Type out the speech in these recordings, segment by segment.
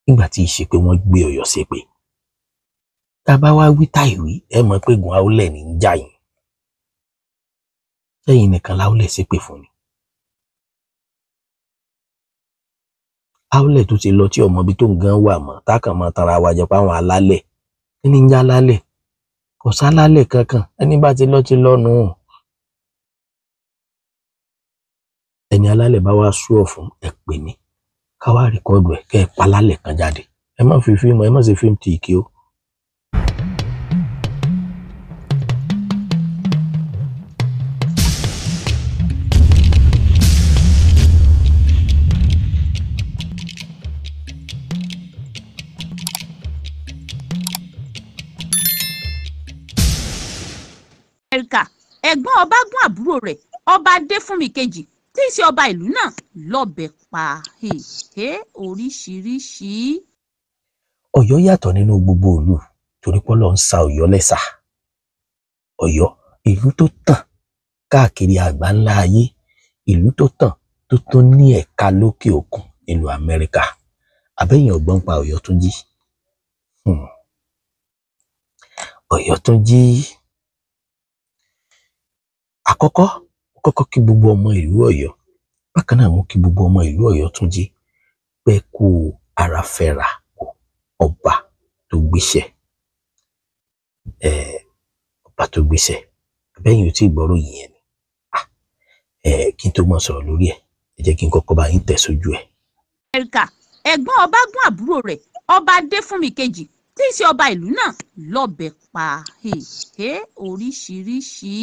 nígbà tí ìṣe pé wọ́n gbé Ọ̀yọ́ ṣépè. Tá bá wá wí táìwí ẹ mọ̀ pé gun Aólẹ̀ ní ń jà yín. Lẹ́yìn nìkan láólẹ̀ ṣépè fún ni. Aólẹ̀ tó ti lọ tí ọmọ ibi tó ń gan wà mọ́ tákàn mọ́ tara wa jẹ páwọn alálẹ̀. Kí ni ń já lálẹ̀? Kò sálálẹ̀ kankan, ẹni bá ti lọ nù. Ẹni alálẹ̀ bá wá sú ọ fún ẹ pè mí ká wá rìkọ́ọ̀dù ẹ̀ kẹ́ ẹ pa lálẹ̀ kan jáde. Ẹ má fi fíìmù, ẹ má ṣe fíìmù tìkì o. Ẹ̀gbọ́n ọba gún àbúrò rẹ̀ ọba Adéfúnmi kejì tí í ṣe ọba ìlú náà lọ́bẹ pa. Oríṣiríṣi. Ọ̀yọ́ yàtọ̀ nínú gbogbo ìlú torí pé Ọlọ́run sa Ọ̀yọ́ lẹ́sà. Ọ̀yọ́ ìlú tó tàn káàkiri àgbáńlá ayé, ìlú tó tàn tó tún ní ẹ̀ka lókè òkun nílùú Amẹ́ríkà. Àbẹ́yìn ọ̀gbọ́n pa Ọ̀yọ́túnjí. Ọ̀yọ́túnjí. Àkọ́kọ́ kí gbogbo ọmọ ìlú Ọ̀yọ́, bákan náà mú kí gbogbo ọmọ ìlú Ọ̀yọ́túnjí pé kú ara fẹ́ra ọba tó gbéṣẹ́. Ọba tó gbéṣẹ́. Àbẹ́yìn ò tí ì gbọ́rọ̀ yìí yẹn ni. Kí n tó mọ̀ sọ̀rọ̀ lórí ẹ̀, ẹ jẹ́ kí n kọ́kọ́ bá yín tẹ̀ sójú ẹ̀. Ẹ̀gbọ́n ọba gún àbúrò rẹ̀ ọba Adéfúnmi kejì tí í ṣe ọba ìlú náà lọ́bẹ pa. Oríṣiríṣi.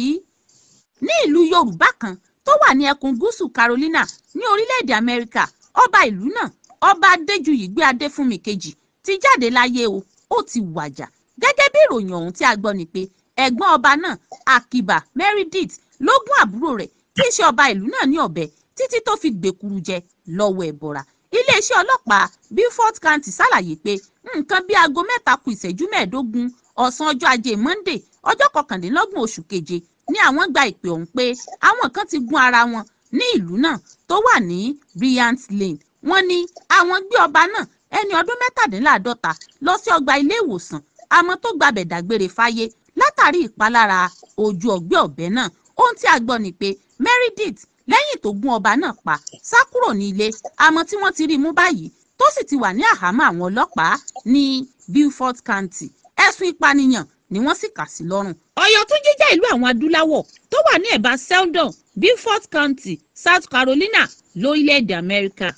Ní ìlú Yorùbá kan tó wà ní ẹkùn gúúsù Carolina ní orílẹ̀-èdè Amẹ́ríkà, ọba ìlú náà ọba Adéjuyìgbé Adéfúnmi kejì ti jáde láyé o, ó ti wàjà. Gẹ́gẹ́ bí ìròyìn ọ̀hún tí a gbọ́ ni pé ẹ̀gbọ́n ọba náà Akiba Meredith ló gún àbúrò rẹ̀ tí í ṣe ọba ìlú náà ní ọ̀bẹ títí tó fi gbèkuru jẹ lọ́wọ́ ẹ̀bọ̀ra. Iléeṣẹ́ ọlọ́pàá Beaufort County ṣàlàyé pé nǹkan bíi aago 3:15 ọ̀sán ọjọ́ Ajé Monday ọjọ́ 29 oṣù keje ni àwọn gba ìpè ọ̀hún pé àwọn kan ti gún ara wọn ní ìlú náà tó wà ní Bryant Lane. Wọ́n ní àwọn gbé ọba náà ẹni ọdún 57 lọ sí ọgbà ilé ìwòsàn àmọ́ tó gbabẹ̀ dágbére fáyé látàrí ìpalára ojú ọgbẹ́ ọ̀bẹ náà. Ohun tí a gbọ́ ni pé Meredith lẹ́yìn tó gún ọba náà pa sá kúrò ní ilé àmọ́ tí wọ́n ti rí mú báyìí tó sì ti wà ní àhámọ́ àwọn ọlọ́pàá ní Beaufort County. Ẹ̀sùn ìpànìyàn ni wọ́n sì kà sí lọ́rùn. Ọ̀yọ́túnjí jẹ́ ìlú àwọn adúláwọ̀ tó wà ní ẹ̀bá Seldon, Beaufort County, South Carolina lórílẹ̀‐èdè Amẹ́ríkà.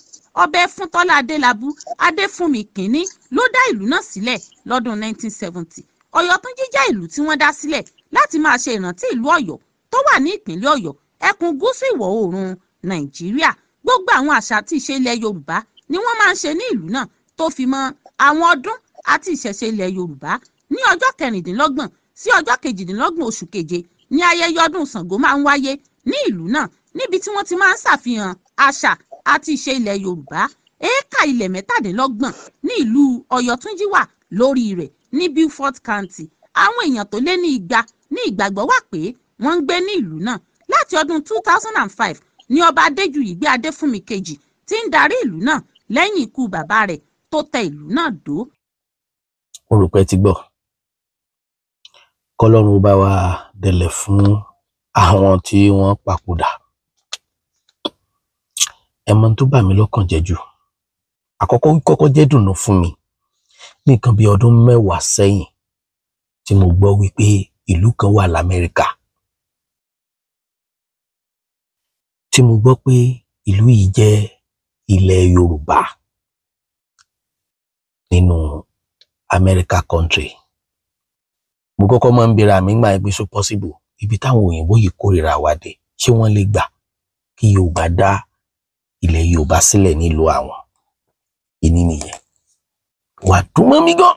Ọba Ẹfúntọ́lá Adélabú Adéfúnmi kínní ló dá ìlú náà sílẹ̀ lọ́dún 1970. Ọ̀yọ́túnjí jẹ́ ìlú tí wọ́n dá sílẹ̀ láti máa ṣe ìrántí ìlú Ọ̀yọ́ tó wà ní ìpínlẹ̀ Ọ̀yọ́, ẹkùn gúúsù ìwọ̀ oòrùn Nàìjíríà. Gbogbo àwọn àṣà àti ìṣe ilẹ̀ Yorùbá ni wọ́n máa ń ṣe ní ìlú náà tó fi mọ́ àwọn ọdún àti ìṣẹ̀ṣe ilẹ̀ Yorùbá. Ní ọjọ́ 26 sí ọjọ́ 28 oṣù keje ni ayẹyẹ ọdún Ṣàngó máa ń wáyé ní ìlú náà níbi tí wọ́n ti máa ń ṣàfihàn àṣà àti ìṣe ilẹ̀ Yorùbá. Éékà ilẹ̀ 27 ní ìlú Ọ̀yọ́túnjí wà lórí rẹ̀ ní Beaufort County. Àwọn èèyàn tó lé ní 200 ní ìgbàgbọ́ wà pé wọ́n ń gbé ní ìlú náà. Láti ọdún 2005 ni ọba Adéjuyìgbé Adéfúnmi kejì ti ń darí ìlú náà lẹ́yìn ikú bàbá rẹ̀ tó tẹ ìlú náà dó. Mo rò pé ti gbọ́. Kọ́lọ́run bá wa dẹ̀lẹ̀ fún àwọn tí wọ́n papòdà. Ẹ̀mọ́ tó bà mí lọ́kàn jẹ́ jù. Àkọ́kọ́ jẹ́ dùnnú fún mi ní nǹkan bí ọdún 10 sẹ́yìn tí mo gbọ́ wípé ìlú kan wà l'Amẹ́ríkà. Tí mo gbọ́ pé ìlú yìí jẹ́ ilẹ̀ Yorùbá nínú America country. Mo kọ́kọ́ máa ń bèèrè àmì ìgbà ẹgbẹ́ so possible ibi táwọn òyìnbó yìí kórìíra wa dé ṣé wọ́n lè gbà kí Yorùbá dá ilẹ̀ Yorùbá sílẹ̀ nílùú àwọn. Ìní nìyẹn. Wà dùn mọ́ mi gan.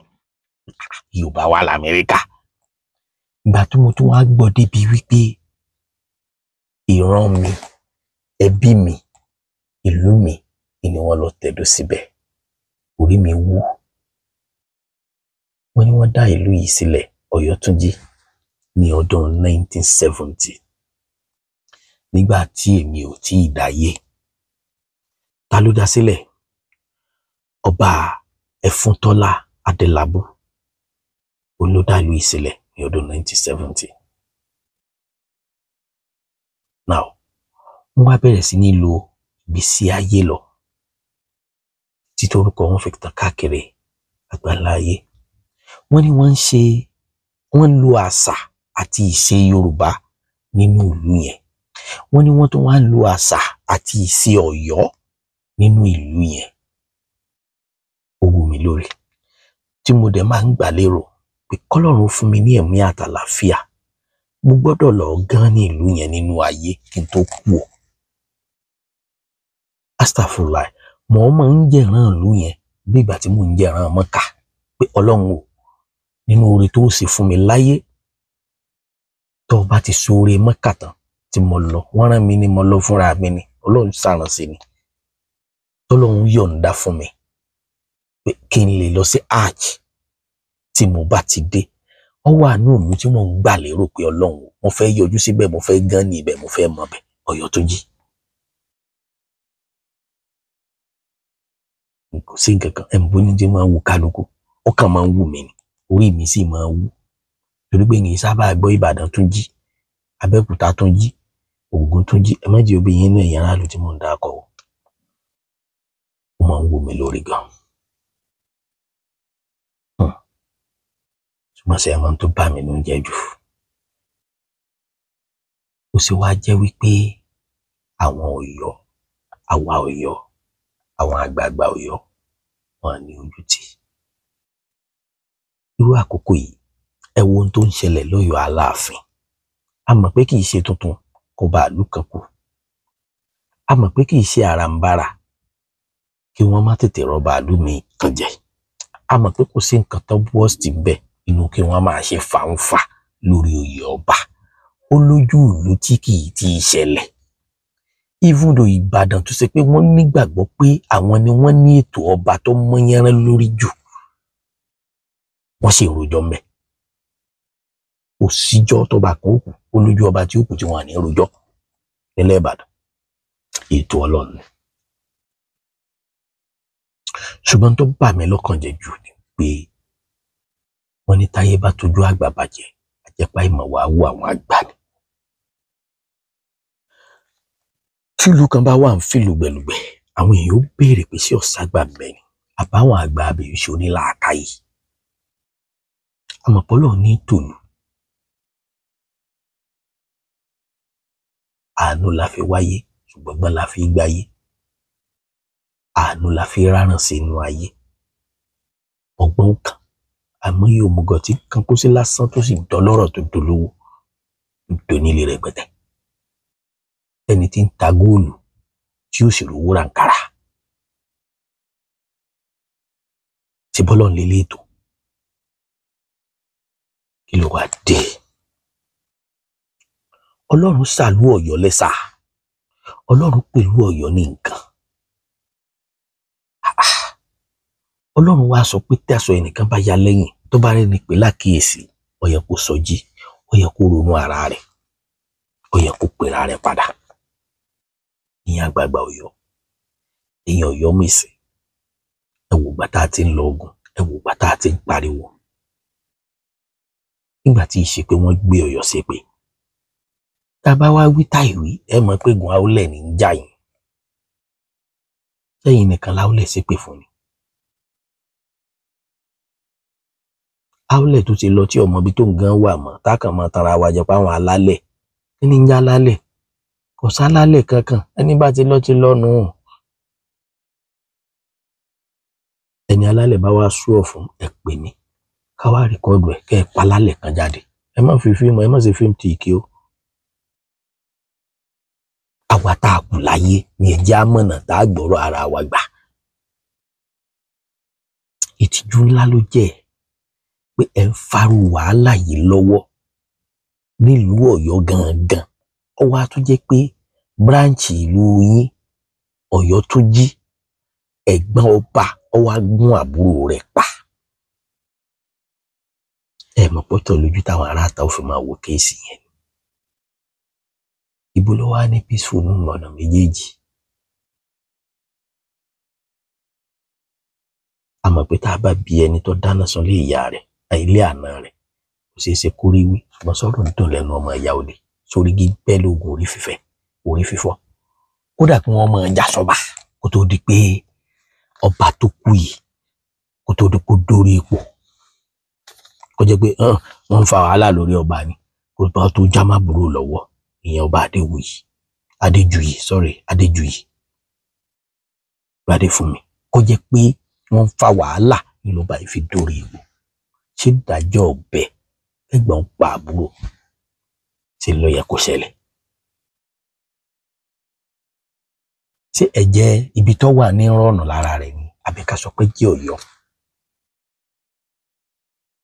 Yorùbá wà l'Amẹ́ríkà. Ìgbà tí mo tún wá gbọ́ débi wípé ìran mi, ẹbí mi, ìlú mi ni wọ́n lọ tẹ̀dó síbẹ̀. Orí mi wú. Wọ́n ní wọ́n dá ìlú yìí sílẹ̀, Ọ̀yọ́túnjí, ní ọdún 1970. Nígbà tí èmi ò tí ì dáyé. Ta ló dá sílẹ̀? Ọba Ẹfúntọ́lá Adélabú olódàlú ìsílẹ̀ ní ọdún 1970. Now, wọ́n wá bẹ̀rẹ̀ sí ní lo ìgbésí ayé lọ títí orúkọ wọn fi tàn káàkiri àgbáńlá ayé. Wọ́n ní wọ́n ń lo àṣà àti ìṣe Yorùbá nínú ìlú yẹn. Wọ́n ní wọ́n tún wá ń lo àṣà àti ìṣe Ọ̀yọ́ nínú ìlú yẹn. Ó wù mí lórí tí mo dẹ̀ máa ń gbà lérò pé kọ́lọ́run fún mi ní ẹ̀mí àtàlàfíà, mo gbọ́dọ̀ lọ gan ní ìlú yẹn nínú ayé kí n tó kú o. Astagfirullah, mo máa ń jẹ̀ràn ìlú yẹn bí ìgbà tí mò ń jẹ̀ràn Mọ́kà pé Ọlọ́run o, nínú oore tó ṣe fún mi láyé, tó bá ti ṣoore Mọ́kà tán tí mo lọ, wọ́n rán mi ni mo lọ fúnra mi ni, Ọlọ́run ṣàrán sí ni, tọ́lọ́run yọ̀ǹda fún mi pé kí n lè lọ sí hajj tí mo bá ti dé. Ó wà ní ìlú tí mo ń gbà lérò pé Ọlọ́run, mo fẹ́ yọjú síbẹ̀, mo fẹ́ gan ní ibẹ̀, mo fẹ́ mọ̀ bẹ̀, Ọ̀yọ́túnjí. Kò sí nǹkan kan, ẹ̀mú ní tí máa ń wù kálukú, ó kàn máa ń wù mí ni, orí mi sì máa ń wù. Torí pé kì í sábà gbọ́ Ìbàdàn Túnjí, Abẹ́òkúta Túnjí, Ògùn Túnjí, ẹ má jẹ́ obì yín náà ẹ̀yàn aráàlú tí mò ń dákọ̀ o. Ó máa ń wù mí lórí gan. Ṣùgbọ́n ṣe ẹ̀mọ́ tó bá mi ló ń jẹ́ jù. Ó sì wá jẹ́ wípé àwọn Ọ̀yọ́, àwa Ọ̀yọ́, àwọn àgbààgbà Ọ̀yọ́, wọn ní ojútì. Irú àkókò yìí, ẹ wo ohun tó ń ṣẹlẹ̀ lọ́yọ̀ọ́ Aláàfin. A mọ̀ pé kì í ṣe tuntun kó bá ìlú kan kú. A mọ̀ pé kì í ṣe àràǹbarà kí wọ́n má tètè rọ́bà ìlú mi kan jẹ. A mọ̀ pé kò sí nǹkan tó worst bẹ́ẹ̀ inú kí wọ́n máa ṣe fàǹfà lórí oyè ọba. Ó lójú ìlú tí kì í ti ṣẹlẹ̀. Even though Ìbàdàn tó ṣe pé wọ́n nígbàgbọ́ pé àwọn ni wọ́n ní ètò ọba tó mọ́yánrán lórí jù, wọ́n sì rojọ́ mẹ́. Kò síjọ́ tọ́ba kan òkú, ó lójú ọba tí ó kù tí wọ́n à ní rojọ́ nílẹ̀ Ìbàdàn. Ètò Ọlọ́run. Ṣùgbọ́n tó bà mí lọ́kàn jẹ́ jù ni pé wọ́n ní táyé bá tójú àgbà bàjẹ́, àjẹpá ìmọ̀ wàá wú àwọn àgbà ni. Tí ìlú kan bá wà ń fi lùgbẹ̀lùgbẹ̀, àwọn èèyàn ó béèrè pé ṣé ọ̀sàgbà bẹ́ẹ̀ ni àbáwọn àgbà abèyí ṣe onílàákàyè. Àmọ̀pọ̀lọ́ ní tòlù. Àánú la fi wáyé, ṣùgbọ́n gbọ́n la fi gbáyé. Àánú la fi rárán sí inú ayé. Ọgbọ́n kan, àmọ́ yóò mugọ̀ tí kan kó sí lásán tó sì dọlọ́rọ̀ tó dolówó, tó nílé rẹpẹtẹ. Ẹni tí ń ta góòlù tí ó sì rówó ràǹkàrà. Tí bọ́lọ̀ ń lélẹ̀ ètò. Kí ló wá dé? Ọlọ́run ṣàlú Ọ̀yọ́ lẹ́sà. Ọlọ́run pẹ̀lú Ọ̀yọ́ ní nǹkan. Ọlọ́run wá sọ pé tí aṣọ ẹnìkan bá ya lẹ́yìn tó bá rẹ́ni pé lákìyèsí, ó yẹ kó sọjí, ó yẹ kó ronú ara rẹ̀, ó yẹ kó pera rẹ̀ padà. Ìyẹn àgbààgbà Ọ̀yọ́, ìyẹn Ọ̀yọ́ Mèsì. Ẹ wò gbà tá a ti ń lọ ogun, ẹ wò gbà tá a ti ń pariwo. Nígbà tí ìṣe pé wọ́n gbé Ọ̀yọ́ ṣépè. Tá a bá wá wí táìwí, ẹ mọ̀ pé gun Aólẹ̀ ní ń jà yín. Sẹ́yìn nìkan láólẹ̀ ṣépè fún ni. Aólẹ̀ tó ti lọ tí ọmọ ibi tó ń gan wà mọ́, tákàn mọ́ tanra wa jẹ páwọn alálẹ̀. Kí ni ń já lálẹ̀? Kò sálálẹ̀ kankan, ẹni bá ti lọ ti lọ́nu. Ẹni alálẹ̀ bá wá sú ọ̀ fún ẹ pè mí. Ká wá rìkọ́ọ̀dù ẹ̀ kẹ́ ẹ pa lálẹ̀ kan jáde. Ẹ má fi fíìmù, ẹ má ṣe fíìmù tí ìkí o. Àwa tá a kù láyé ni ẹjẹ́ àmọ̀nà tá a gbọ́rọ̀ ara wa gbà. Ìtìjú ńlá ló jẹ́ pé ẹ ń farú wàhálà yìí lọ́wọ́ nílùú Ọ̀yọ́ gangan. Ó wá tún jẹ́ pé bíráǹchì ìlú yín Ọ̀yọ́túnjí, ẹ̀gbọ́n ọba, ó wá gún àbúrò rẹ̀ pa. Ẹ mọ̀ pọ́tọ̀ lójú táwọn aráàta ó fi máa wo kéèsì yẹn. Ibo ló wá ní peaceful nínú ọ̀nà méjèèjì. a mọ̀ pé tá a bá bí ẹni tó dáná sun lé ìyá rẹ̀ ilé àná rẹ̀ kò ṣeé ṣe kó rí wí ṣùgbọ́n sọ̀rọ̀ ń dùn lẹ́nu ọmọ ìyá òde sórí gbígbẹ́ lóògùn orí fífọ́ kódà kí wọ́n máa já sọ́ba kó tó di pé ọba tó kú yìí kó tó di pé dórí ipò kó jẹ́ pé wọ́n ń fa wàhálà lórí ọba ni kó bá tó já má burú lọ́wọ́ ìyẹn ọba Adéjuyì Gbádéfúnmi kó jẹ́ pé wọ́n ń fa wàhálà nínú ọba ìfi dórí ipò ṣé ìdájọ́ ọbẹ̀ ẹ̀gbọ́n pa àbúrò ṣe ló yẹ kó ṣẹlẹ̀ ṣé ẹ̀jẹ̀ ibi tó wà ní rọ̀nà lára rẹ̀ ni àbí ká sọ pé jẹ́ Ọ̀yọ́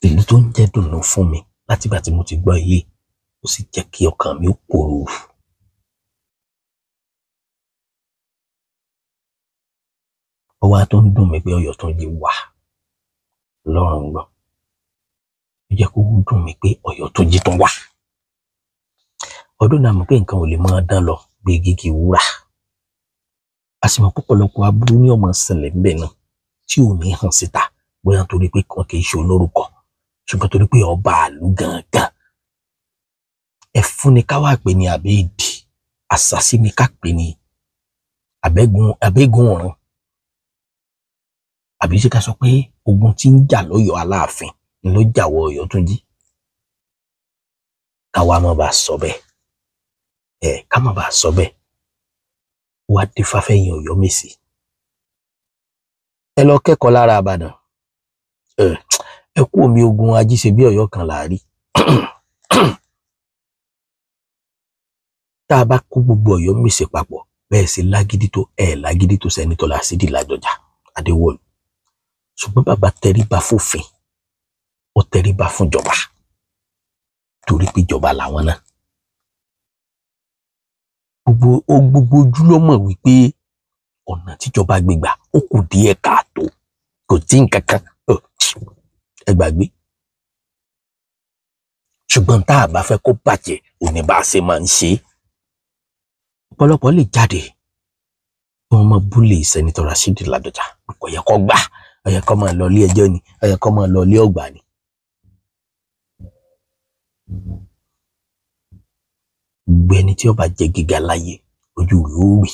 ìlú tó ń jẹ́ dùnú fún mi látìgbà tí mo ti gbọ́ ilé ó sì jẹ́ kí ọkàn mi ó pòrúurú. ọwọ́ tó ń dùn mí pé Ọ̀yọ́ tó ń yí wà lọ́rùn gbọ́ ó jẹ́ kó dùn mí pé Ọ̀yọ́ tó jí tó wà ọdún náà mọ̀ pé nǹkan ò lè máa dán lọ bí gígì wúrà a sì mọ̀ pọ̀pọ̀lọpọ̀ aburú ní ọmọ ṣẹlẹ̀ ńbẹ̀ náà tí ò ní hàn síta bóyá torí pé wọn kì í ṣe olórúkọ ṣùgbọ́n torí pé ọba àlú gangan ẹ̀fún ni ká wá pè ní àbẹ́ẹ̀dì àṣàsí ni ká pè ní abẹ́gun ọ̀run àbí ṣe ká sọ pé ogun tí ń jà lọ́yọ̀ọ́ Aláàfin ni ló jà wọ Ọ̀yọ́túnjí káwa má bàa sọ bẹ́ẹ̀ ká má bàa sọ bẹ́ẹ̀ wá dé fáfẹ́yìn Ọ̀yọ́mèsì ẹ lọ kẹ́kọ̀ọ́ lára Ìbàdàn ẹ kú omi ogun ajíṣe bí Ọ̀yọ́ kan láàrí tá a bá kó gbogbo Ọ̀yọ́mèsì papọ̀ bẹ́ẹ̀ sì lágídí tó Sẹ́nitọ́ Lásídì Ládọjà Adéwọ̀lú ṣùgbọ́n bàbá tẹríba fòfin ó tẹríba fúnjọba torí pé ìjọba làwọn náà gbogbo ojú ló mọ̀ wípé ọ̀nà tíjọba gbégbà ó kù díẹ̀ káàtó kò tí nǹkan kan ẹ gbàgbé ṣùgbọ́n tá a bá fẹ́ kó bàjẹ́ òní bá a ṣe máa ń ṣe ọ̀pọ̀lọpọ̀ lè jáde wọ́n máa búlé Sẹ́nitọ́ Lásídì Ládọjà kò yẹ kó gbà ó yẹ kó máa lọ ilé ẹjọ́ ni ó yẹ kó máa lọ ilé ọgbà ni. gbogbo ẹni tí ó bá jẹ gíga láyé ojú rẹ̀ ó rí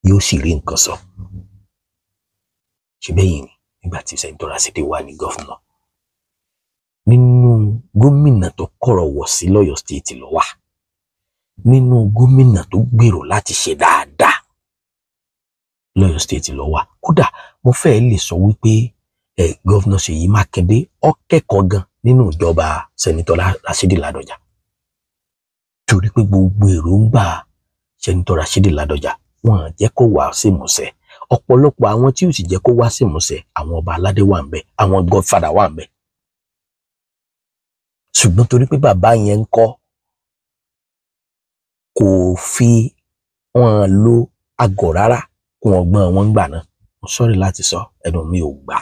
yóò sì rí nǹkan sọ ṣe bẹ́yìn ni nígbà tí Sẹ́nitọ́ Lásídì wà ní gọ́fúnà nínú gómìnà tó kọ̀rọ̀ wọ̀ sí lọ́yọ̀ stéètì ló wà nínú gómìnà tó gbèrò láti ṣe dáadáa lọ́yọ̀ stéètì ló wà kódà mo fẹ́ lè sọ wípé gọ́fúnà Ṣèyí Mákindé ó kẹ́kọ̀ọ́ gan nínú ìjọba Sẹ́nitọ́ Lásídì Ládọjà torí pé gbogbo èròǹgbà Sẹ́nitọ́ Lásídì Ládọjà wọn jẹ́ kó wá sí ìmúṣẹ ọ̀pọ̀lọpọ̀ àwọn tí ò sì jẹ́ kó wá sí ìmúṣẹ àwọn ọba aládé wà ńbẹ̀ àwọn godfather wà ńbẹ̀ ṣùgbọ́n torí pé bàbá yẹn ń kọ́ kò fi wọn lo àgọ̀ rárá kún ọgbọ́n wọn gbà náà mo sọ̀rọ̀ láti sọ ẹnu mi ò gbà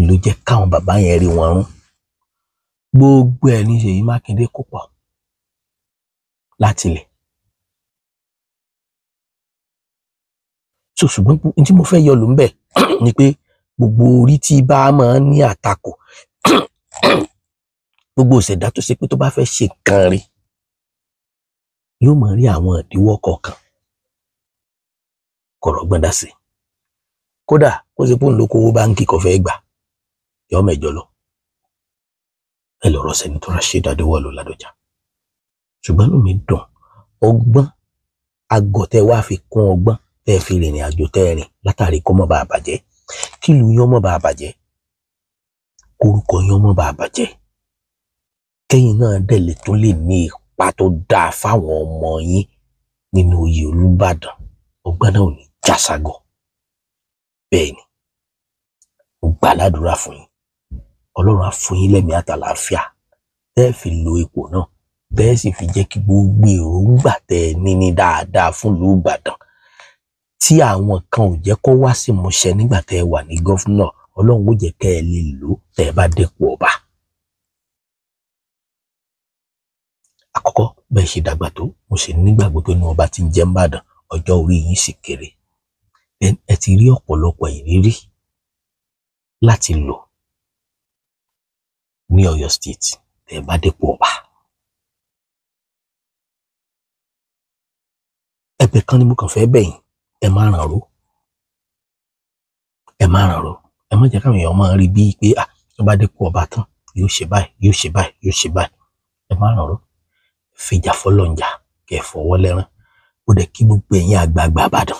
ló jẹ́ káwọn bàbá yẹn rí wọn rún gbogbo ẹ̀ ní Ṣèyí Mákindé kó pọ̀ láti ilẹ̀ ṣùgbọ́n tí mo fẹ́ yọ ló ń bẹ̀ ni pé gbogbo orí tí bá máa ń ní àtakò gbogbo ìṣẹ̀dá tó ṣe pé tó bá fẹ́ ṣe nǹkan rí yóò máa rí àwọn ìdíwọ́ kọ̀ọ̀kan kọ̀rọ̀ gbọ́dá sí kódà kó ṣe pé òun ló kówó báńkì kò fẹ́ gbà yọ mẹ́jọ lọ ẹ lọ́rọ̀ Sẹ́nitọ́ Lásídì Adéwọ̀lú Ládọjà ṣùgbọ́n inú mi dùn ọgbọ́n àgọ́ tẹ́ wá fi kún ọgbọ́n tẹ́ fi rìnrìn àjò tẹ́ rìn látàrí kó má bàa bàjẹ́ kí ìlú yín má bàa bàjẹ́ kórúkọ yín má bàa bàjẹ́ kẹ́yìn náà dẹ̀ lè tún lè ní ipa tó dáa fáwọn ọmọ yín nínú oyè Olúbàdàn ọgbọ́n náà ò ní já ságọ̀ bẹ́ẹ̀ ni mo gbà ládùúrà fún yín Ọlọ́run á fún yín lẹ́mìí àtàlàáfíà tẹ́ fi lo ipò náà tẹ́ sì fi jẹ́ kí gbogbo èròǹgbà tẹ́ ní dáadáa fún ìlú Ìbàdàn tí àwọn kan ò jẹ́ kó wá sí ìmúṣẹ nígbà tẹ́ wà ní gọ́fúnà Ọlọ́run ó jẹ́ kẹ́ ẹ lè lò tẹ́ bá dépò ọba. Àkọ́kọ́ bẹ́ẹ̀ ṣe dàgbà tó mo sì nígbàgbọ́ pé inú ọba tí ń jẹ́ Ìbàdàn ọjọ́ orí yín sì kéré ẹ ti rí ọ̀pọ̀lọpọ̀ ìrírí láti lò ní Ọ̀yọ́ state tẹ́ bá dépò ọba. Ẹ̀bẹ̀ kan ni mo kàn fẹ́ bẹ̀ yín, ẹ má ràn ró, ẹ má ràn ró, ẹ má jẹ́ káwọn èèyàn máa rí bíi pé tó bá dépò ọba tán yóò ṣe báyìí, yóò ṣe báyìí, yóò ṣe báyìí. Ẹ má ràn ró, fìjà fọlọ́njà kẹ́ fọwọ́ lẹ́rán. Ó dẹ̀ kí gbogbo ẹ̀yin àgbààgbà Ìbàdàn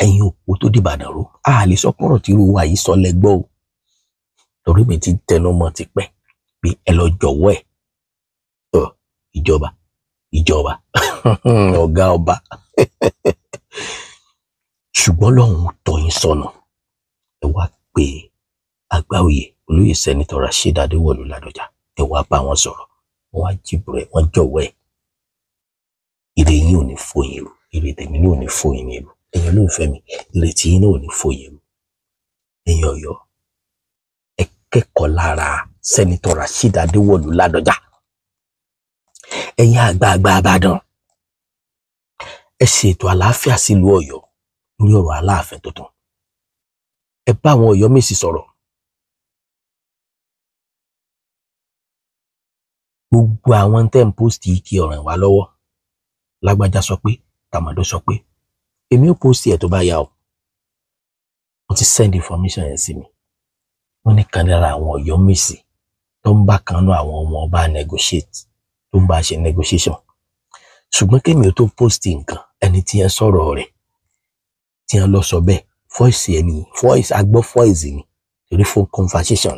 ẹ̀yin òpó tó di Ìbàdàn ró, a lè sọ pọ̀rọ̀ tí irú wa yìí sọ lẹ́gbọ́ o, torí mi ti tẹnu mọ́ ti pẹ́ pé ẹ lọ jọ̀wọ́ ẹ̀ ìjọba ọ̀gá ọba ṣùgbọ́n lọ́hùn tọ́ yín sọnù. Ẹ wá pé Àgbáòye olóyè sẹ́nitọ́ Rasheed Adéwọ̀lú Ládọjà, ẹ wá bá wọn sọ̀rọ̀, wọ́n wá jìbìrẹ̀, wọ́n jọ̀wọ́ ẹ̀. Ire yín ò ní fòyín rú, ire tèmi náà ò ní fòyín rú, ẹ̀yin olóòfẹ́ mi, ire tí yín náà ò ní fòyín rú. Ẹ̀yin Ọ̀yọ́, ẹ kẹ́kọ̀ọ́ lára sẹ́nitọ́ Rasheed Adéwọ̀lú Ládọjà. Ẹ̀yin àgbààgbà Ìbàdàn, ẹ ṣe ètò àlàáfíà sílùú Ọ̀yọ́ lórí ọ̀rọ̀ Aláàfin tuntun. Ẹ bá àwọn Ọ̀yọ́ Mèsì sọ̀rọ̀. Gbogbo àwọn tẹ́ ń pósìtì kí ọ̀ràn wá lọ́wọ́, lágbájá sọ pé, tàmàdó sọ pé, èmi ò pósìtì ẹ̀ tó bá yá o. Wọ́n ti send information yẹn sí mi. Wọ́n ní kan lára àwọn Ọ̀yọ́ Mèsì tó ń bá kan náà àwọn ọmọ ọba negotiate, tó ń bá ṣe negotiation. Ṣùgbọ́n kémi ò tó pósìtì nǹkan, ẹni tí yẹn sọ̀rọ̀ rẹ̀ tí yẹn lọ sọ bẹ́ẹ̀, voice ẹni, voice agbọ́ voice ni, torí phone conversation.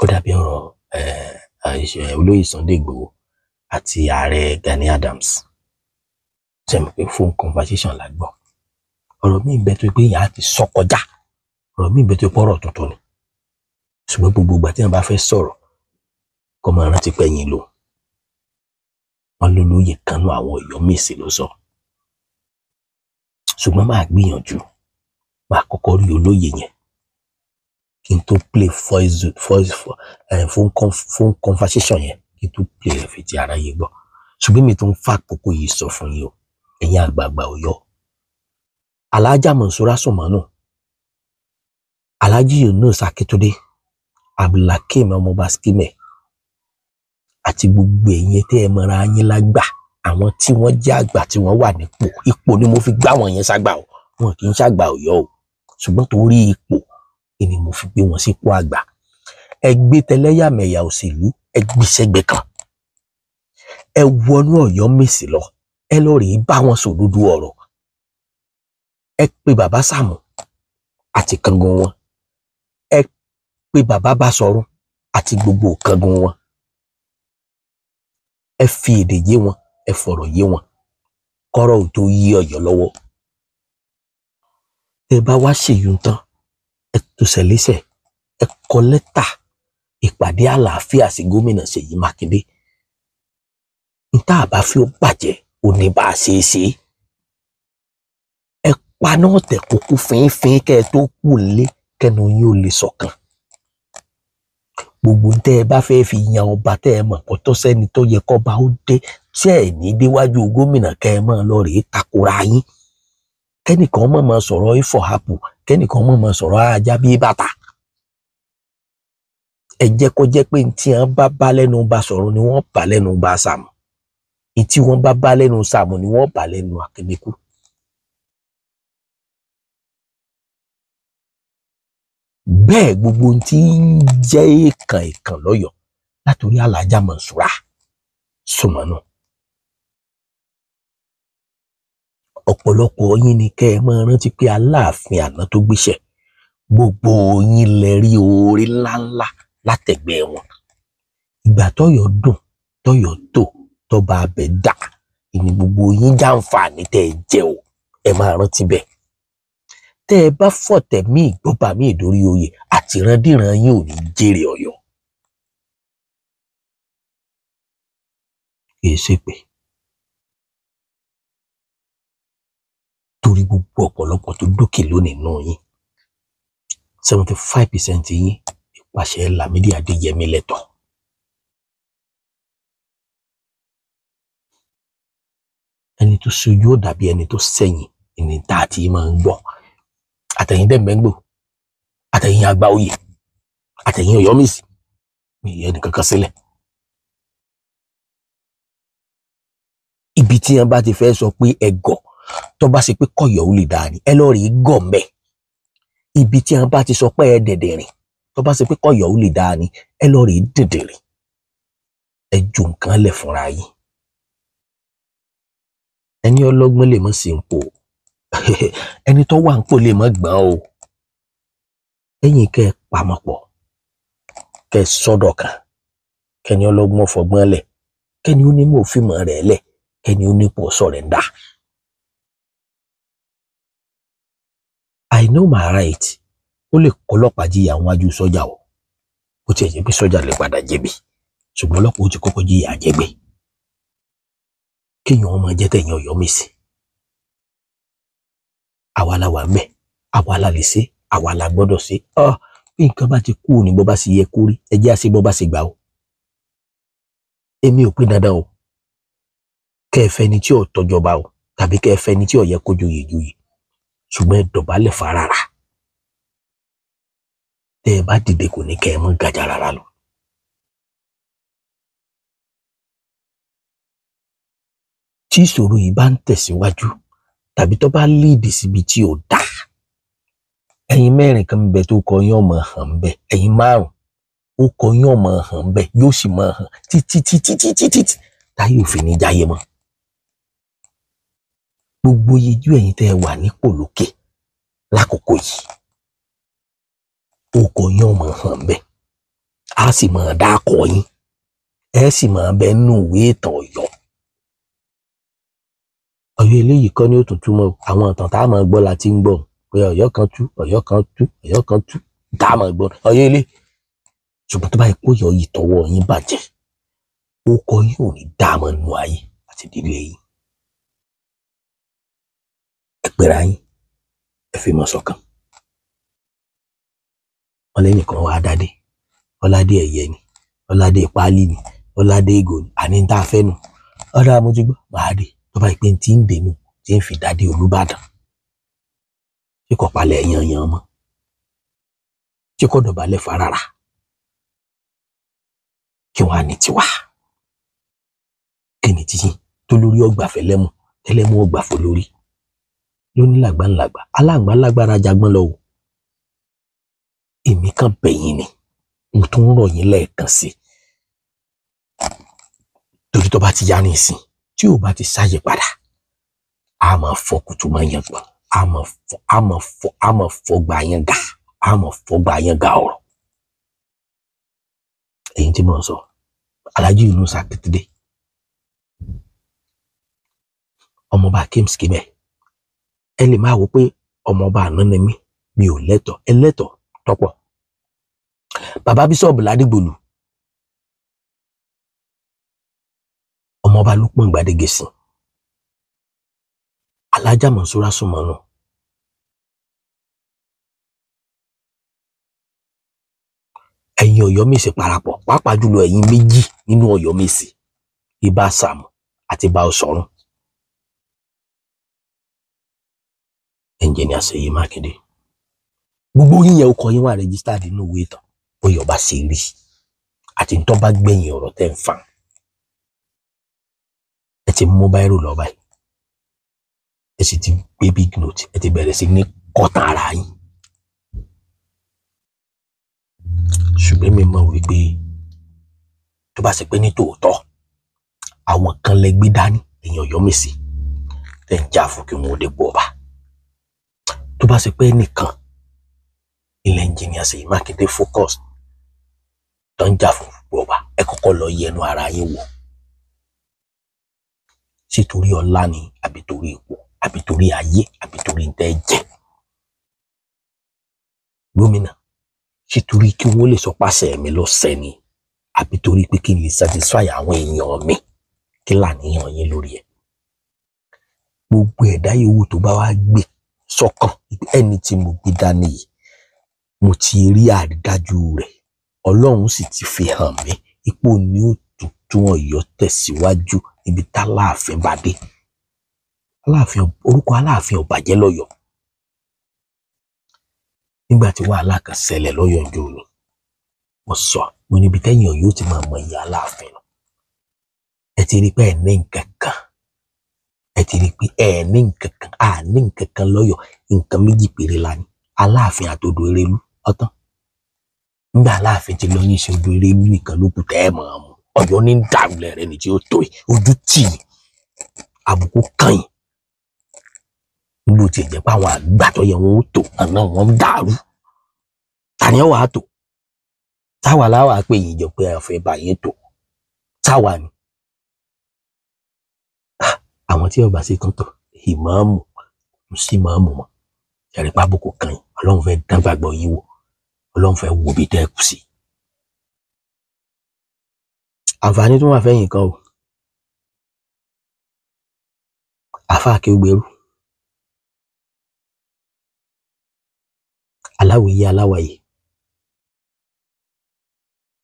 Ó dàbí ọ̀rọ̀ olóyè Sunday Igboho àti ààrẹ Gani Adams. Ṣé mo pé phone conversation la gbọ́? Ọ̀rọ̀ mi bẹ tó pé yẹn á ti sọ kọjá, ọ̀rọ̀ mi bẹ tó pé ọ̀rọ̀ tuntun ni. Ṣùgbọ́n gbogbo ìgbà tí wọ́n bá fẹ́ sọ̀rọ̀ kó máa rántí pé yín lò. Wọ́n lólóyè kan náà àwọn Ọ̀yọ́ Mèsì ló sọ. Ṣùgbọ́n máa gbìyànjú, máa kọ́kọ́ rí olóyè yẹn kí n tó play phone conversation yẹn, kí n tó play rẹ̀ fi ti aráyé gbọ́. Ṣùgbọ́n mi tó ń fa àkókò yìí sọ fún yín o, ẹ̀yin àgbààgbà Ọ̀yọ́. Alhaja Monsura Sumanu, Alhaji Yunus Akitunde, Abdulhakeem ọmọọba Skimẹ̀, àti gbogbo ẹ̀yin tẹ́ ẹ mọ̀ra yín lágbà, àwọn tí wọ́n jẹ́ àgbà tí wọ́n wà nípò, ipò ni mo fi gbá wọn yẹn ságbà o, wọn kì í ṣàgbà Ọ̀yọ́ o, ṣùgbọ́n torí ipò ni mo fi gbé wọn sípò àgbà. Ẹ gbé tẹlẹ́yàmẹ̀yà òṣèlú, ẹ gbé sẹ́gbẹ̀ kan, ẹ wọnú Ọ̀yọ́ Mèsì lọ, ẹ lọ rèé bá wọn sòdodo ọ̀rọ̀. Ẹ pe bàbá Sàámú àti kangun wọn, ẹ pe bàbá Básọ̀rún àti gbogbo kangun wọn, ẹ fi èdè yé wọn, ẹ fọ̀rọ̀ yé wọn, kọ́rọ̀ ò tó yí Ọ̀yọ́ lọ́wọ́. Tẹ́ bá wá ṣèyún tán, ẹ tó ṣẹlẹ́sẹ̀, ẹ kọ lẹ́tà ìpàdé àlàáfíà sí gómìnà Ṣèyí Mákindé. Níta àbá fi ó bàjẹ́, ò ní bá a ṣe é ṣe. Ẹ paná ọ̀tẹ̀ kúkú fínfín kẹ́ ẹ tó kù lé, kẹ́nu yín ò lè ṣọ̀kan. Gbogbo tẹ́ ẹ bá fẹ́ fi yan ọba tẹ́ ẹ mọ̀ kó tó sẹ́ni tó yẹ kọ́ba ó dé, tí ẹ̀ ní déwájú gómìnà kẹ́ ẹ máa lọ rèé takora yín. Kẹ́nìkan mọ̀ máa sọ̀rọ̀ ifọ̀ hapù, kẹ́nìkan mọ̀ máa sọ̀rọ̀ ajá bí bàtà. Ẹ jẹ́ kó jẹ́ pé tí wọ́n bá bá lẹ́nu Básọ̀rún ni wọ́n bá lẹ́nu bá Sàámú. Tí wọ́n bá bá lẹ́nu Sàámú ni wọ́n bá lẹ́nu Akíndékù. Bẹ́ẹ̀ gbogbo tí ń jẹ́ èèkàn lọ́yọ̀ọ́ látòrí Alhaja Monsura Sumanu. Ọ̀pọ̀lọpọ̀ yín ni kẹ́ ẹ máa rántí pé Aláàfin àná tó gbéṣẹ́, gbogbo yín lẹ rí oore ńláńlá látẹ̀gbẹ́ wọn. Ìgbà tọ́yọ̀ dùn, tọ́yọ̀ tò, tọ́ba abẹ dà, ìní gbogbo yín jàǹfààní tẹ́ ẹ jẹ́ o, ẹ máa rántí bẹ́ẹ̀. Tẹ́ ẹ bá fọ̀tẹ̀ mí ìgbọ́ba mí ìdórí oyè, àtìrandíran yín ò ní jèrè Ọ̀yọ́. Kì í ṣe pé torí gbogbo ọ̀pọ̀lọpọ̀ tó dókè lónìí nù yín, 75% yín ìpàṣẹ Lámídì Adéyẹmí lẹ́tọ̀. ẹni tó ṣojú ó dàbí ẹni tó sẹ́yìn ẹni tá a ti máa ń gbọ́ àtẹ̀yìn Dẹ̀mbẹ́ngbò àtẹ̀yìn Àgbáoyè àtẹ̀yìn Ọ̀yọ́mèsì mi ìyẹn nìkan kan sílẹ̀. Ibi tí wọn bá ti fẹ́ sọ pé ẹ̀gọ́ tó bá ṣe pé kọ̀yọ̀ ó lè dáa ni ẹ lọ́ọ́ rí gọ̀ mbẹ́. Ibi tí wọn bá ti sọ pé ẹ dẹ̀dẹ̀ rìn tó bá ṣe pé kọ̀yọ̀ ó lè dáa ni ẹ lọ́ọ́ rí dẹ̀dẹ̀ rìn. Ẹ ju nǹkan lẹ̀ fúnra yín. Ẹni ọlọ́gbọ́n lè mọ̀ sí ń pò ẹni tó wà ń pò lè mọ̀ gbọ́n o. Ẹ̀yin kẹ́ ẹ pamọ́ pọ̀ kẹ́ ẹ sọ́dọ̀ kan kẹ́ni ọlọ́gbọ́n fọgbọ́n lẹ̀ kẹ́ni onímọ̀ òfìmọ̀ rẹ̀ lẹ̀ kẹ́ni onípò sọ̀rẹ́ńdà. I know my right ó lè kọ́lọ́pàá jìyà wájú sọ́jà o ó tiẹ̀ jẹ́ pé sọ́jà lè padà jẹ̀bi ṣùgbọ́n ọlọ́pàá ó ti kọ́kọ́ jìyà jẹ̀gbẹ́ kéèyàn ọmọ jẹ́ tẹ̀yìn Ọ̀yọ́mèsì. Àwa la wà ńbẹ̀ àwa la lè ṣe àwa la gbọ́dọ̀ ṣe bí nǹkan bá ti kú ní bó bá sì yẹ kó rí ẹ jẹ́ àṣẹ bó bá sì gbà o. Èmi ò pé dandan o kẹ́ ẹ fẹ́ ni tí ò tọ́jọba o tàbí kẹ́ ẹ fẹ́ ni tí ò yẹ kó joyè joyè ṣùgbọ́n ẹ dọ̀bálẹ̀ farara tẹ́ ẹ bá dìde kò ní kẹ́ ẹ mọ́ gàjà rárá lọ. Tí ìṣòro yìí bá ń tẹ̀síwájú tàbí tó bá líìdì síbi tí ò dá ẹ̀yin mẹ́rin kan bẹ tó kọ yín ọmọ hàn bẹ ẹ̀yin márùn ó kọ yín ọmọ hàn bẹ yóò sì máa hàn títí táyé òfin ní jáyé mọ́. Gbogbo yejú ẹ̀yin tẹ́ ẹ wà nípò lókè lákòókò yìí ó kọ yín ọmọ hàn bẹ á sì máa dákọ yín ẹ sì máa bẹ nínú ìwé ìtàn Ọ̀yọ́. Ọ̀yọ́ eléyìí kọ́ ni ó tún túmọ̀ àwọn ìtàn tá a máa gbọ́ la ti ń gbọ́ pé Ọ̀yọ́ kan tú Ọ̀yọ́ kan tú Ọ̀yọ́ kan tú tá a máa gbọ́ Ọ̀yọ́ ilé ṣùgbọ́n tó bá yẹ kó yọ yìí tọwọ́ yín bàjẹ́ ó kọ́ yín ò ní dá a mọ́ nínú ayé àti ìdílé yín. Ẹ pera yín ẹ fi mọ́ ṣọ̀kan. Wọ́n lẹ́yìn kan wá dádé ọládé ẹ̀yẹ ni ọládé páálí ni ọládé ìgò ni àní tá a fẹ́ nu ọ̀dà mo ti gbọ́ màá dé tó bá yẹ pé tí ń dènù tí ń fi dádé Olúbàdàn tí kò palẹ̀ yanyan mọ́ tí kò dọ̀bálẹ̀ farara kí wọ́n á ní tiwa kí ni tiyín tó lórí ọgbàfẹ́ lẹ́mu tẹ́lẹ́mú ọgbàfọ́ lórí lóní làgbà ńlàgbà aláǹgbá lágbára jagbọ́n lọ o. Èmi kan bẹ̀yìn ni mo tún ń rọ̀ yín lẹ́ẹ̀kan sí torí tó bá ti yá ní ìsìn tí ò bá ti sáyè padà a máa fọ́ kutu máa yan gbọ́n a máa fọ́ gbà yẹn ga a máa fọ́ gbà yẹn ga ọ̀rọ̀. Èyí tí mo ń sọ Alhaji Yunus Akitide ọmọọba Akeem Skimẹ ẹ lè máa wò pé ọmọọba àná ni mi ò lẹ́tọ̀ọ́ ẹ lẹ́tọ̀ọ́ tọ́pọ̀. Bàbá Bíṣọ̀bù Ládìgbòlù ọmọọba Lukman Gbadégẹṣin Alájà Mọ̀nsúrà Sùmọ́nù ẹ̀yin Ọ̀yọ́mèsì parapọ̀ pàápàá jùlọ ẹ̀yin méjì nínú Ọ̀yọ́mèsì Ìbà Sàámù àti Ìbà Ọ̀ṣọ́run Ẹnjìníà Ṣèyí Mákindé gbogbo yín yẹn ó kọ yín wà registered nínú ìwé ìtàn bóyá ọba ṣe rí àti tó bá gbẹ̀yìn ọ̀rọ̀ tẹ́ ń fà ẹ ti mú báírò lọ báyìí ẹ sì ti gbé big note ẹ ti bẹ̀rẹ̀ sí ní kọ́ta ara yín. Ṣùgbọ́n mi mọ̀ wípé tó bá ṣe pé ní tòótọ́ àwọn kan lẹ gbé dání èèyàn Ọ̀yọ́mèsì tẹ́ ń jà fún kí wọ́n ó dépò ọba tó bá ṣe pé nìkan ilẹ̀ Ẹnjìníà Ṣèyí Mákindé focus tó ń jà fún ipò ọba ẹ kọ́kọ́ lọ yẹnu ara yín wò ṣé torí ọlá ni àbí torí ipò àbí torí ayé àbí torí ń tẹ́ jẹ. Gómìnà ṣé torí kí wọ́n lè sọ pàṣẹ mi lọ́sẹ̀ ni àbí torí pé kí n lè satisfy àwọn èèyàn mi kí làníyàn yín lórí ẹ̀. Gbogbo ẹ̀dá yòówù tó bá wá gbé sọ́kàn ẹni tí mo gbé dání yìí mo ti rí àrídájú rẹ̀ Ọlọ́run sì ti fi hàn mí ipò ní ó tún Ọ̀yọ́ tẹ̀síwájú níbi táláàfin bá dé orúkọ Aláàfin ò bàjẹ́ lọ́yọ̀ọ́ nígbà tí wàhálà kan ṣẹlẹ̀ lọ́yọ̀ọ́ ọjọ́ òní mo sọ mo níbi tẹ́yìn Ọ̀yọ́ ti máa mọ ìyá Aláàfin lọ ẹ ti rí pé ẹ ní nǹkan kan ẹ ti rí pé ẹ ní nǹkan kan à ní nǹkan kan lọ́yọ̀ọ́ nǹkan méjì péré la ní Aláàfin àtodò Erelu ọ̀tán nígbà Aláàfin ti lọ ní ìṣe odò Erelu nìkan ló kù tẹ́ ẹ mọ̀ ọ́n mu Ọ̀yọ́ ní dàrúlẹ̀ rẹ ní tí ó tó ojú tì í àbùkù kàn yín níbo tí ẹ jẹ́ pé àwọn àgbà tó yẹ wọn ó tò àná wọn ń dàrú tani ó wàá tò táwa láwàá pé yìí jọ pé àfẹ́ báyé tò táwa ni àwọn tí ọba sì tún tò ìmáàmù kò sí ìmáàmù mọ́ ẹ̀rí pábùkù kàn yín Ọlọ́run fẹ́ dán gbàgbọ́ yín wò Ọlọ́run fẹ́ wo bí tẹ́ ẹ kù sí. àǹfààní tó wà fẹ́yìn kan o àfáà Akéwùgbèrú Aláwìyé Aláwàyè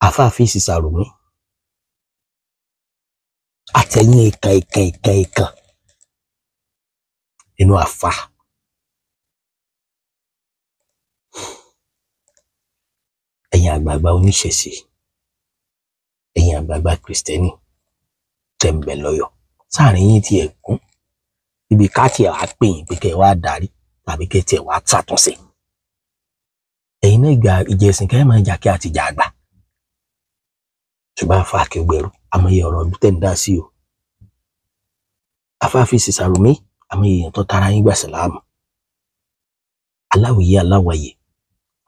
àfáà Fíìsì Sàrùmí àtẹ̀yìn ìkan nínú àfáà ẹ̀yin àgbààgbà oníṣẹ̀ṣe ẹ̀yin àgbààgbà Kristẹni tẹ̀m̀bẹ̀ lọ́yọ̀ sáàrin yín tí ẹ̀ kún ibi káàkì ẹ̀ wá pè yín pé kẹ́ ẹ wá darí tàbí kẹ́ tiẹ̀ wá ṣàtúnṣe ẹ̀yin náà ìgbà ìjẹsìn kẹ́ ẹ máa jà kí àti jà àgbà ṣùgbọ́n àfáà Akéwùgbèrú àmọye ọ̀rọ̀ ọdún tẹ̀ ń dá sí o àfáà Fíìsì Sàrùmí àmọye èèyàn tó tara yín gbà síláàmù Aláwìyé Aláwàyè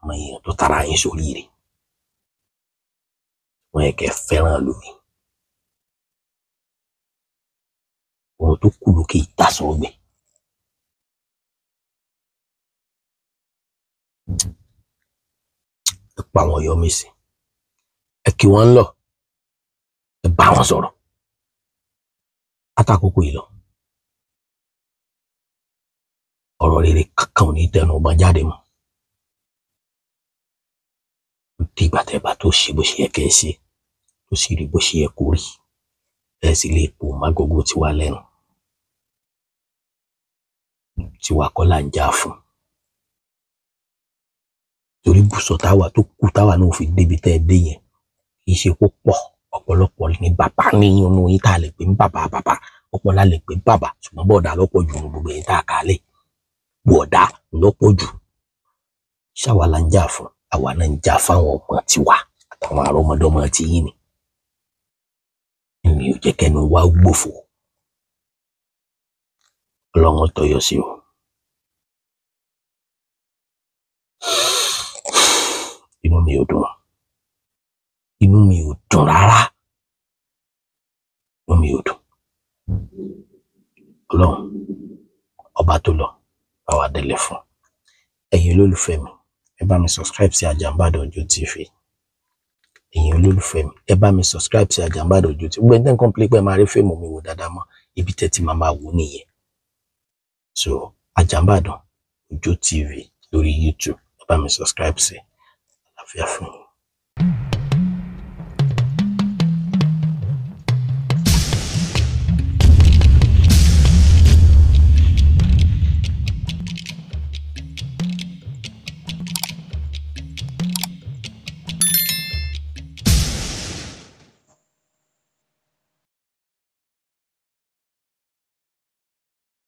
àmọye èèyàn tó tara yín sóríire wọ́n yẹ kẹ́ fẹ́ràn lómi ohun tó kù lókè ìtàsán ọgbẹ́ ẹ pa àwọn Ọ̀yọ́ mèsì ẹ kí wọ́n lọ ẹ bá wọn sọ̀rọ̀ látàkókò yìí lọ ọ̀rọ̀ rere kankan ò ní tẹnu ọba jáde mọ́ dìgbà tẹ́ bá tó ṣe bó ṣe yẹ kẹ́ ẹ ṣe tó sì rí bó ṣe yẹ kó rí ẹ sì lè pò mágógó tiwa lẹ́nu tiwa kọ́ là ń jà fún torí bùsọ̀ táwa tó kù táwa náà fi débi tẹ́ ẹ dé yẹn kì í ṣe kó pọ̀ ọ̀pọ̀lọpọ̀ ní bàbá ní inú yín tá a lè pè ní bàbá ọ̀pọ̀ la lè pè ní bàbá ṣùgbọ́n bọ̀dá lọ́pọ̀ jù ní gbogbo yín tá a kálẹ̀ bọ̀dá lọ́pọ̀ jù ṣáwa la ń jà fún àwa náà ń jà fáwọn ọmọ tiwa àtàwọn àrọmọdọ́mọ ti yín ni mi ò jẹ́ kẹ́nu wá gbòfò Ọlọ́run tọ́yọ̀ sí o. inú mi ò dùn rárá inú mi ò dùn Ọlọ́run ọba tó lọ bá wa délé fún ẹ̀yin olólùfẹ́ mi ẹ bá mi subscribe sí Àjàǹbàdàn Òjó TV ẹ̀yin olólùfẹ́ mi ẹ bá mi subscribe sí Àjàǹbàdàn Òjó TV gbogbo ẹni tẹ́ ń complain pé máa rí fíìmù mi wò dáadáa mọ́ ibi tẹ́ ti máa wò nìyẹn so Àjàǹbàdàn Òjó TV lórí YouTube ẹ bá mi subscribe sí àlàáfíà fún mi.